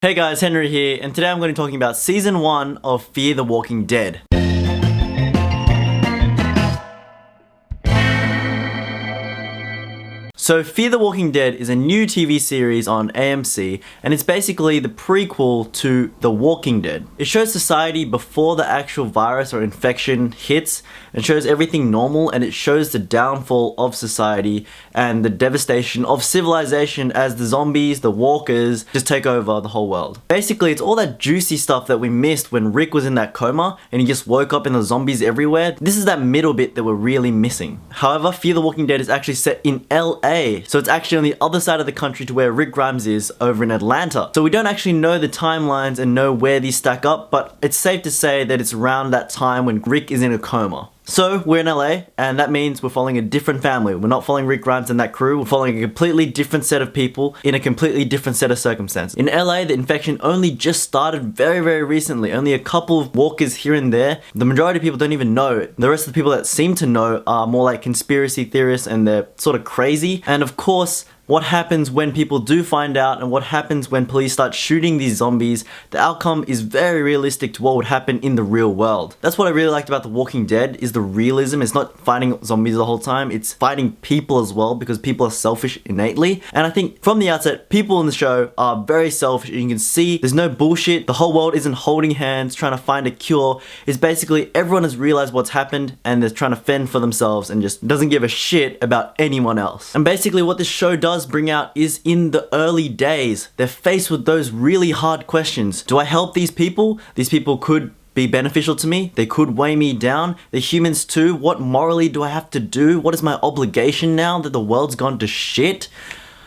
Hey guys, Henry here, and today I'm going to be talking about Season 1 of Fear the Walking Dead. So Fear the Walking Dead is a new TV series on AMC, and it's basically the prequel to The Walking Dead. It shows society before the actual virus or infection hits, and shows everything normal, and it shows the downfall of society and the devastation of civilization as the zombies, the walkers, just take over the whole world. Basically, it's all that juicy stuff that we missed when Rick was in that coma, and he just woke up and the zombies everywhere. This is that middle bit that we're really missing. However, Fear the Walking Dead is actually set in LA. So it's actually on the other side of the country to where Rick Grimes is over in Atlanta. So we don't actually know the timelines and know where these stack up, but it's safe to say that it's around that time when Rick is in a coma. So we're in LA, and that means we're following a different family. We're not following Rick Grimes and that crew. We're following a completely different set of people in a completely different set of circumstances. In LA, the infection only just started very, very recently. Only a couple of walkers here and there. The majority of people don't even know it. The rest of the people that seem to know are more like conspiracy theorists, and they're sort of crazy. And of course, what happens when people do find out, and what happens when police start shooting these zombies, the outcome is very realistic to what would happen in the real world. That's what I really liked about The Walking Dead, is the realism. It's not fighting zombies the whole time, it's fighting people as well, because people are selfish innately. And I think from the outset, people in the show are very selfish, and you can see there's no bullshit. The whole world isn't holding hands trying to find a cure. It's basically everyone has realized what's happened, and they're trying to fend for themselves and just doesn't give a shit about anyone else. And basically what this show does bring out is, in the early days, they're faced with those really hard questions. Do I help these people? These people could be beneficial to me. They could weigh me down. They're humans too. What morally do I have to do? What is my obligation now that the world's gone to shit?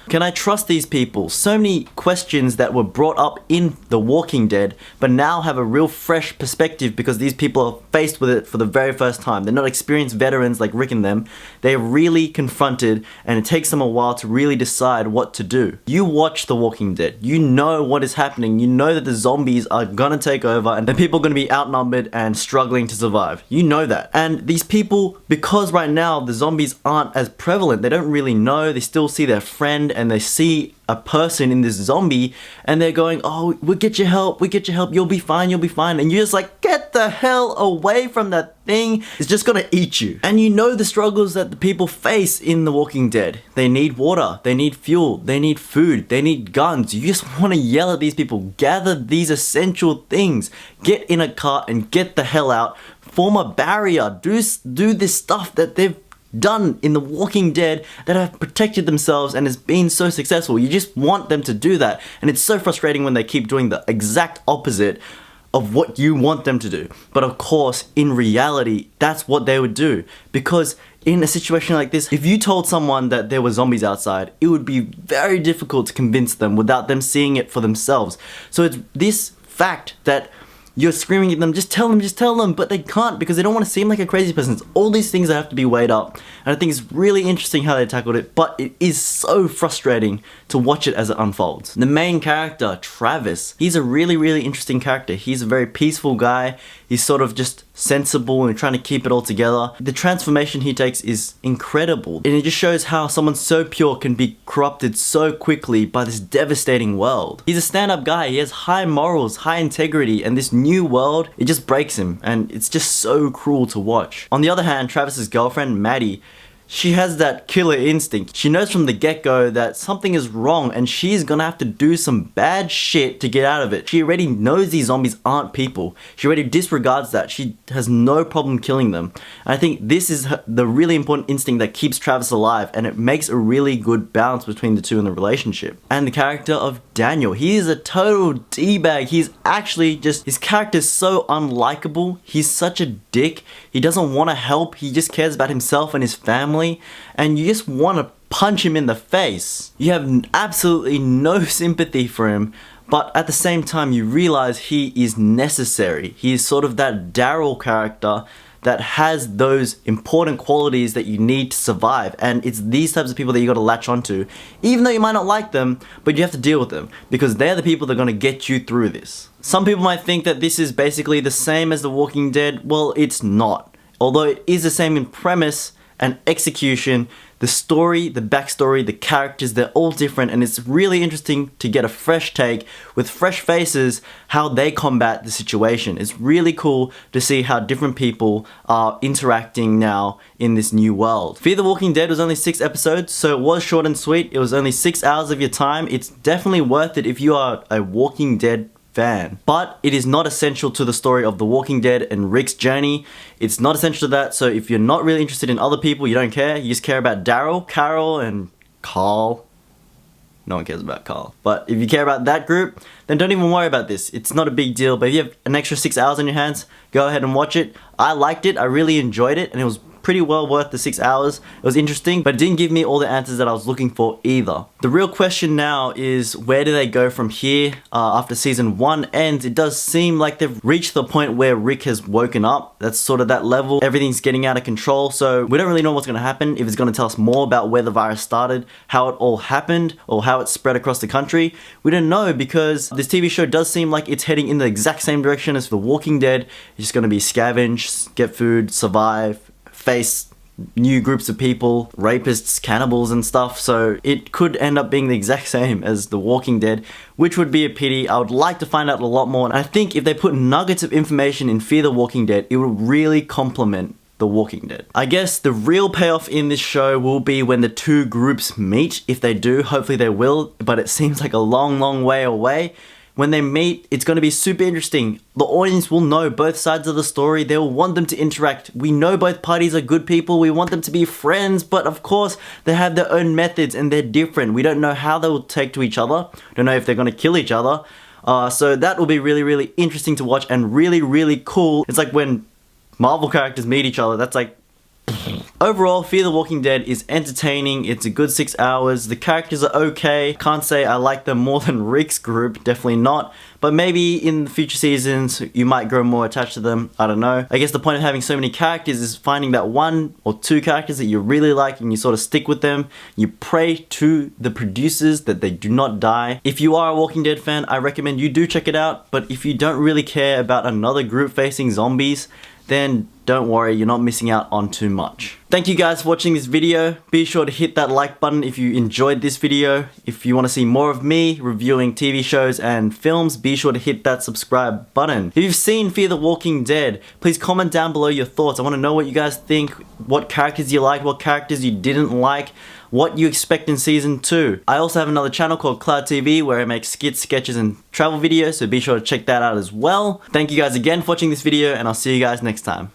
Can I trust these people? So many questions that were brought up in The Walking Dead, but now have a real fresh perspective because these people are faced with it for the very first time. They're not experienced veterans like Rick and them. They're really confronted, and it takes them a while to really decide what to do. You watch The Walking Dead. You know what is happening. You know that the zombies are gonna take over, and the people are gonna be outnumbered and struggling to survive. You know that. And these people, because right now the zombies aren't as prevalent, they don't really know. They still see their friend, and they see a person in this zombie, and they're going, oh, we'll get you help, you'll be fine, and you're just like, get the hell away from that thing, it's just gonna eat you. And you know the struggles that the people face in The Walking Dead. They need water, they need fuel, they need food, they need guns. You just want to yell at these people, gather these essential things, get in a car and get the hell out, form a barrier, do this stuff that they've done in The Walking Dead that have protected themselves and has been so successful. You just want them to do that, and it's so frustrating when they keep doing the exact opposite of what you want them to do. But of course, in reality, that's what they would do, because in a situation like this, if you told someone that there were zombies outside, it would be very difficult to convince them without them seeing it for themselves. So it's this fact that you're screaming at them, just tell them, but they can't because they don't want to seem like a crazy person. It's all these things that have to be weighed up, and I think it's really interesting how they tackled it, but it is so frustrating to watch it as it unfolds. The main character, Travis, he's a really, really interesting character. He's a very peaceful guy. He's sort of just sensible and trying to keep it all together. The transformation he takes is incredible, and it just shows how someone so pure can be corrupted so quickly by this devastating world. He's a stand-up guy. He has high morals, high integrity, and this new world, it just breaks him, and it's just so cruel to watch. On the other hand, Travis's girlfriend, Maddie, she has that killer instinct. She knows from the get-go that something is wrong, and she's gonna have to do some bad shit to get out of it. She already knows these zombies aren't people. She already disregards that. She has no problem killing them. And I think this is the really important instinct that keeps Travis alive, and it makes a really good balance between the two in the relationship. And the character of Daniel, he is a total D-bag. He's actually just, his character is so unlikable. He's such a dick. He doesn't want to help. He just cares about himself and his family. And you just want to punch him in the face. You have absolutely no sympathy for him, but at the same time you realize he is necessary. He is sort of that Daryl character that has those important qualities that you need to survive, and it's these types of people that you got to latch onto, even though you might not like them, but you have to deal with them because they're the people that are going to get you through this. Some people might think that this is basically the same as The Walking Dead. Well, it's not. Although it is the same in premise, and execution. The story, the backstory, the characters, they're all different, and it's really interesting to get a fresh take with fresh faces how they combat the situation. It's really cool to see how different people are interacting now in this new world. Fear the Walking Dead was only 6 episodes, so it was short and sweet. It was only 6 hours of your time. It's definitely worth it if you are a Walking Dead fan. But it is not essential to the story of The Walking Dead and Rick's journey. It's not essential to that, so if you're not really interested in other people, you don't care, you just care about Daryl, Carol, and Carl. No one cares about Carl. But if you care about that group, then don't even worry about this. It's not a big deal, but if you have an extra 6 hours on your hands, go ahead and watch it. I liked it, I really enjoyed it, and it was pretty well worth the 6 hours. It was interesting, but it didn't give me all the answers that I was looking for either. The real question now is, where do they go from here after season 1 ends? It does seem like they've reached the point where Rick has woken up. That's sort of that level. Everything's getting out of control, so we don't really know what's going to happen, if it's going to tell us more about where the virus started, how it all happened, or how it spread across the country. We don't know, because this TV show does seem like it's heading in the exact same direction as The Walking Dead. It's just going to be scavenge, get food, survive, face new groups of people, rapists, cannibals and stuff, so it could end up being the exact same as The Walking Dead, which would be a pity. I would like to find out a lot more, and I think if they put nuggets of information in Fear the Walking Dead, it would really complement The Walking Dead. I guess the real payoff in this show will be when the two groups meet. If they do, hopefully they will, but it seems like a long way away. When they meet, it's going to be super interesting. The audience will know both sides of the story. They will want them to interact. We know both parties are good people. We want them to be friends, but of course, they have their own methods and they're different. We don't know how they will take to each other. Don't know if they're going to kill each other. So that will be really interesting to watch and really cool. It's like when Marvel characters meet each other. That's like... Overall, Fear the Walking Dead is entertaining. It's a good 6 hours. The characters are okay. Can't say I like them more than Rick's group, definitely not. But maybe in future seasons, you might grow more attached to them. I don't know. I guess the point of having so many characters is finding that 1 or 2 characters that you really like and you sort of stick with them. You pray to the producers that they do not die. If you are a Walking Dead fan, I recommend you do check it out. But if you don't really care about another group facing zombies, then don't worry, you're not missing out on too much. Thank you guys for watching this video. Be sure to hit that like button if you enjoyed this video. If you want to see more of me reviewing TV shows and films, be sure to hit that subscribe button. If you've seen Fear the Walking Dead, please comment down below your thoughts. I want to know what you guys think, what characters you liked, what characters you didn't like, what you expect in season 2. I also have another channel called Clowd TV where I make skits, sketches, and travel videos, so be sure to check that out as well. Thank you guys again for watching this video, and I'll see you guys next time.